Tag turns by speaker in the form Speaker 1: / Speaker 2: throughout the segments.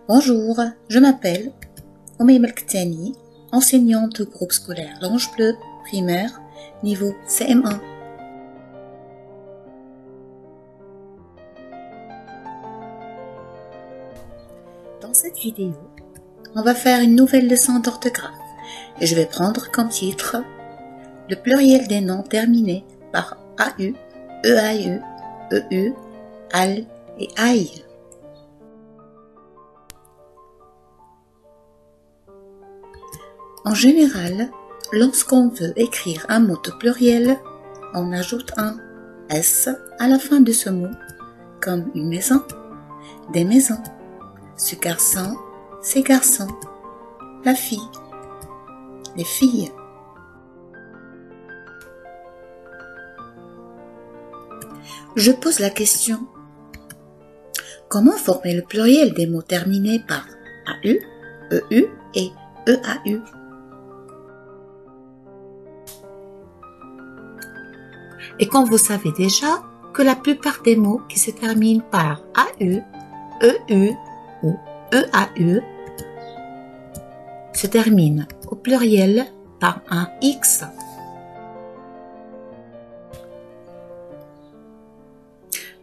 Speaker 1: Bonjour, je m'appelle Oumaima El-Ktani, enseignante au groupe scolaire l'Ange Bleu primaire, niveau CM1. Dans cette vidéo, on va faire une nouvelle leçon d'orthographe et je vais prendre comme titre le pluriel des noms terminés par AU, EAU, EU, AL et AI. En général, lorsqu'on veut écrire un mot au pluriel, on ajoute un S à la fin de ce mot, comme une maison, des maisons, ce garçon, ces garçons, la fille, les filles. Je pose la question: comment former le pluriel des mots terminés par AU, EU et EAU? Et comme vous savez déjà que la plupart des mots qui se terminent par AU, EU ou EAU se terminent au pluriel par un X.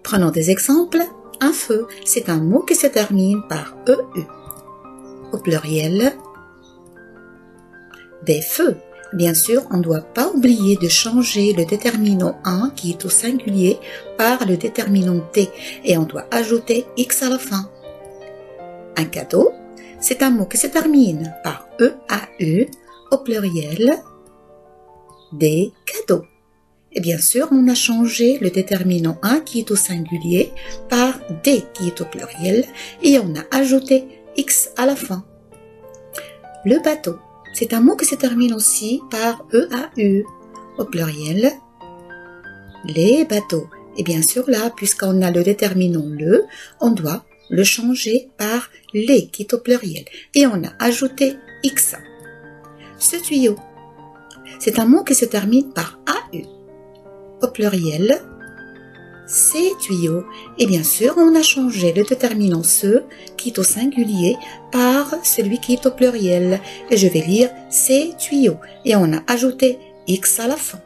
Speaker 1: Prenons des exemples. Un feu, c'est un mot qui se termine par EU. Au pluriel, des feux. Bien sûr, on ne doit pas oublier de changer le déterminant 1 qui est au singulier par le déterminant T et on doit ajouter X à la fin. Un cadeau, c'est un mot qui se termine par EAU au pluriel, des cadeaux. Et bien sûr, on a changé le déterminant 1 qui est au singulier par D qui est au pluriel et on a ajouté X à la fin. Le bateau, c'est un mot qui se termine aussi par EAU au pluriel, les bateaux. Et bien sûr là, puisqu'on a le déterminant le, on doit le changer par les qui est au pluriel et on a ajouté X. Ce tuyau, c'est un mot qui se termine par AU au pluriel, ces tuyaux. Et bien sûr, on a changé le déterminant ce qui est au singulier par celui qui est au pluriel. Et je vais lire ces tuyaux. Et on a ajouté X à la fin.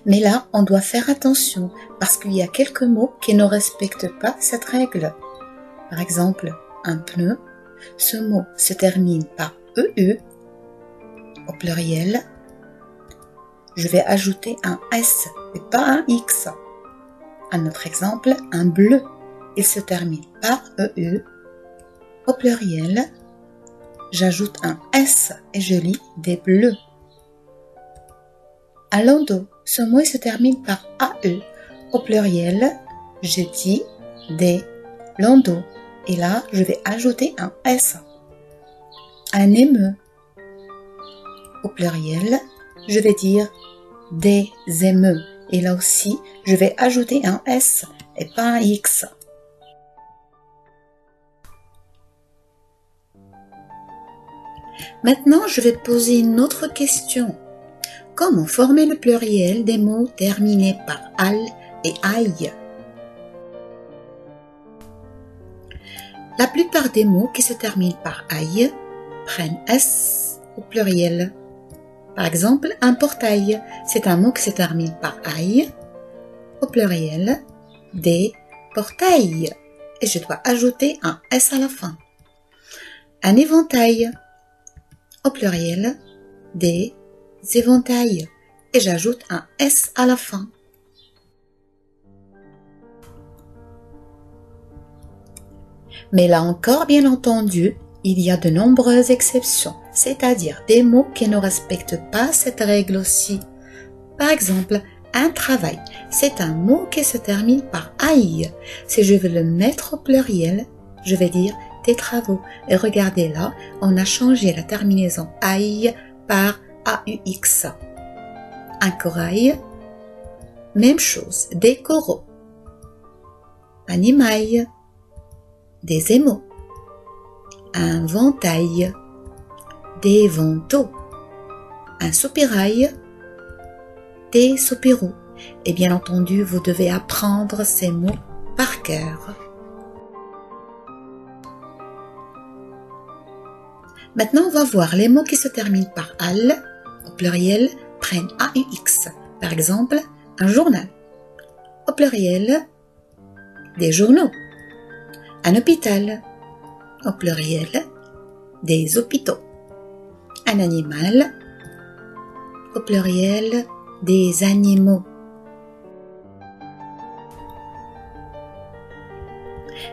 Speaker 1: Mais là, on doit faire attention parce qu'il y a quelques mots qui ne respectent pas cette règle. Par exemple, un pneu, ce mot se termine par EU au pluriel. Je vais ajouter un S et pas un X. Un autre exemple, un bleu. Il se termine par EU. Au pluriel, j'ajoute un S et je lis des bleus. Un landau. Ce mot se termine par AE. Au pluriel, je dis des landaux. Et là, je vais ajouter un S. Un émeu. Au pluriel, je vais dire des émeux. Et là aussi, je vais ajouter un S et pas un X. Maintenant, je vais poser une autre question. Comment former le pluriel des mots terminés par AL et AI? La plupart des mots qui se terminent par AI prennent S au pluriel. Par exemple, un portail, c'est un mot qui se termine par AI, au pluriel, des portails. Et je dois ajouter un S à la fin. Un éventail, au pluriel, des éventails. Et j'ajoute un S à la fin. Mais là encore, bien entendu, il y a de nombreuses exceptions, c'est-à-dire des mots qui ne respectent pas cette règle aussi. Par exemple, un travail, c'est un mot qui se termine par AI. Si je veux le mettre au pluriel, je vais dire des travaux. Et regardez là, on a changé la terminaison AI par AUX. Un corail, même chose, des coraux. Un émail, des émaux. Un ventail, des vantaux. Un soupirail, des soupiraux. Et bien entendu, vous devez apprendre ces mots par cœur. Maintenant, on va voir les mots qui se terminent par al, au pluriel, prennent AUX. Par exemple, un journal. Au pluriel, des journaux. Un hôpital. Au pluriel, des hôpitaux. Un animal. Au pluriel, des animaux.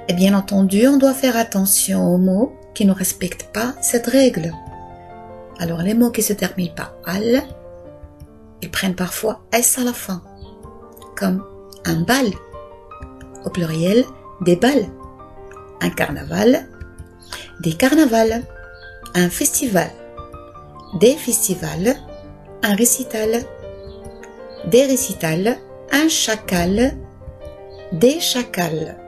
Speaker 1: Et bien entendu, on doit faire attention aux mots qui ne respectent pas cette règle. Alors, les mots qui se terminent par al, ils prennent parfois s à la fin, comme un bal, au pluriel, des balles, un carnaval, des carnavals, un festival, des festivals, un récital, des récitals, un chacal, des chacals.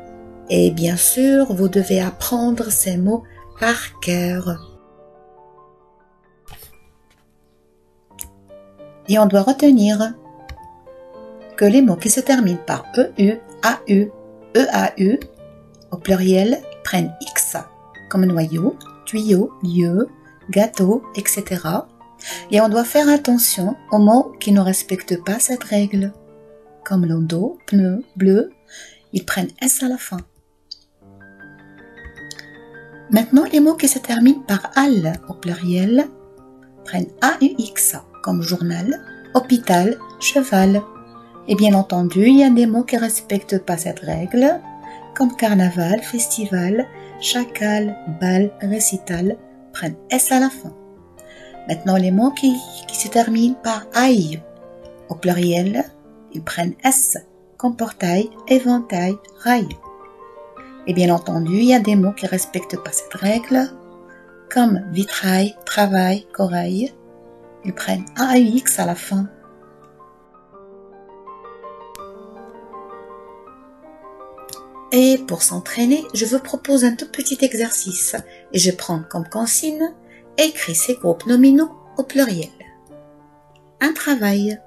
Speaker 1: Et bien sûr, vous devez apprendre ces mots par cœur. Et on doit retenir que les mots qui se terminent par EU, AU, EAU, au pluriel, prennent X, comme noyau, tuyau, lieu, gâteau, etc. Et on doit faire attention aux mots qui ne respectent pas cette règle, comme landau, pneu, bleu, ils prennent S à la fin. Maintenant, les mots qui se terminent par al au pluriel prennent AUX, comme journal, hôpital, cheval. Et bien entendu, il y a des mots qui ne respectent pas cette règle, comme carnaval, festival, chacal, bal, récital, prennent S à la fin. Maintenant, les mots qui se terminent par aïe, au pluriel, ils prennent S, comme portail, éventail, rail. Et bien entendu, il y a des mots qui ne respectent pas cette règle, comme vitrail, travail, corail, ils prennent AUX à la fin. Et pour s'entraîner, je vous propose un tout petit exercice et je prends comme consigne écrire ces groupes nominaux au pluriel. Un travail.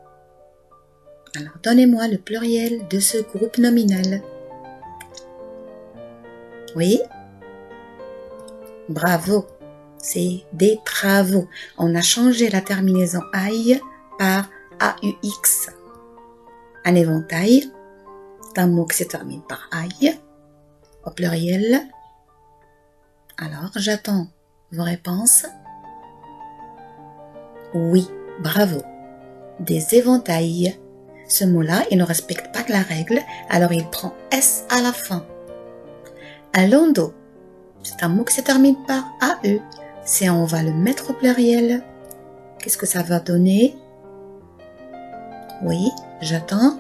Speaker 1: Alors donnez-moi le pluriel de ce groupe nominal. Oui? Bravo. C'est des travaux. On a changé la terminaison aïe par AUX. Un éventail. C'est un mot qui se termine par aïe, au pluriel. Alors, j'attends vos réponses. Oui, bravo. Des éventails. Ce mot-là, il ne respecte pas la règle, alors il prend S à la fin. Un landau, c'est un mot qui se termine par AE. Si on va le mettre au pluriel, qu'est-ce que ça va donner? Oui, j'attends.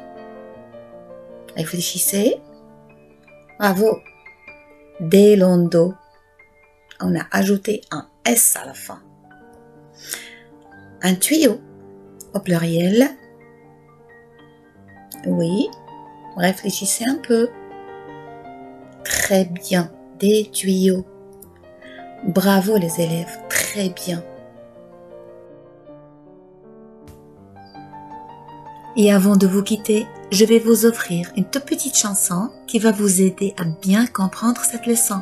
Speaker 1: Réfléchissez. Bravo. Des landaux. On a ajouté un S à la fin. Un tuyau. Au pluriel. Oui. Réfléchissez un peu. Très bien. Des tuyaux. Bravo les élèves. Très bien. Et avant de vous quitter, je vais vous offrir une toute petite chanson qui va vous aider à bien comprendre cette leçon.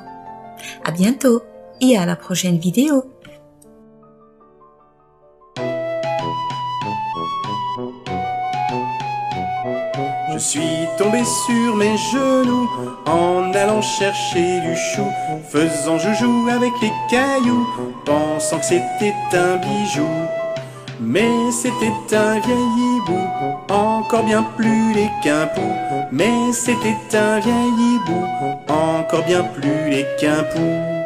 Speaker 1: À bientôt et à la prochaine vidéo.
Speaker 2: Je suis tombé sur mes genoux en allant chercher du chou, faisant joujou avec les cailloux, pensant que c'était un bijou. Mais c'était un vieil hibou, encore bien plus laid qu'un pou. Mais c'était un vieil hibou, encore bien plus laid qu'un pou.